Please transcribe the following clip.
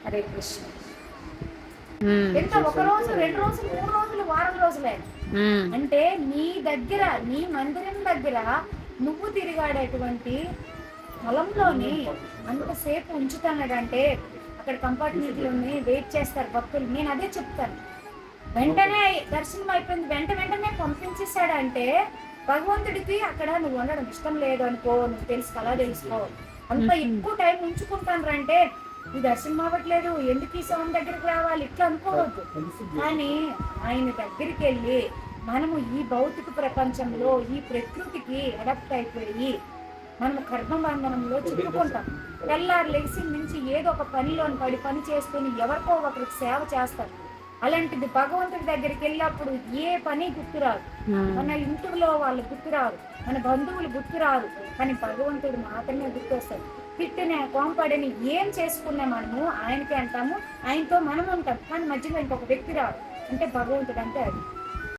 హరే కృష్ణ. ఎంత ఒక రోజు, 2 రోజులు, 3 రోజులు, వారం రోజులే అంటే నీ దగ్గర, నీ మందిరం దగ్గర నువ్వు తిరిగాడేటువంటి స్థలంలోని అంతసేపు ఉంచుతున్నాడంటే అక్కడ కంపార్ట్మెంట్లోని వెయిట్ చేస్తారు భక్తులు. నేను అదే చెప్తాను. వెంటనే దర్శనం అయిపోయింది, వెంటనే పంపించేశాడంటే భగవంతుడికి అక్కడ నువ్వు ఉండడం ఇష్టం లేదు అనుకో, నువ్వు తెలుసు అలా తెలుసుకో. అంత ఎక్కువ టైం ఉంచుకుంటానంటే ఈ దర్శనం అవ్వట్లేదు, ఎందుకు ఈ స్వామి దగ్గరికి రావాలి ఇట్లా అనుకోవద్దు. కానీ ఆయన దగ్గరికి వెళ్ళి మనము ఈ భౌతిక ప్రపంచంలో ఈ ప్రకృతికి అడాప్ట్ అయిపోయి మనం కర్మబంధనంలో చిక్కుకుంటాం. తెల్లారు లెగిసి నుంచి ఏదో ఒక పనిలోని పని చేసుకుని ఎవరికో ఒకరికి సేవ చేస్తారు. అలాంటిది భగవంతుడి దగ్గరికి వెళ్ళినప్పుడు ఏ పని గుర్తురాదు, మన ఇంటిలో వాళ్ళు గుర్తురారు, మన బంధువులు గుర్తురారు, కానీ భగవంతుడు మాత్రమే గుర్తొస్తారు. తిట్టిన కోంపడిని ఏం చేసుకున్నా మనము ఆయనకి అంటాము, ఆయనతో మనం ఉంటాం, కానీ మధ్యలో ఇంకొక వ్యక్తి రాదు. అంటే భగవంతుడు అంటే అది.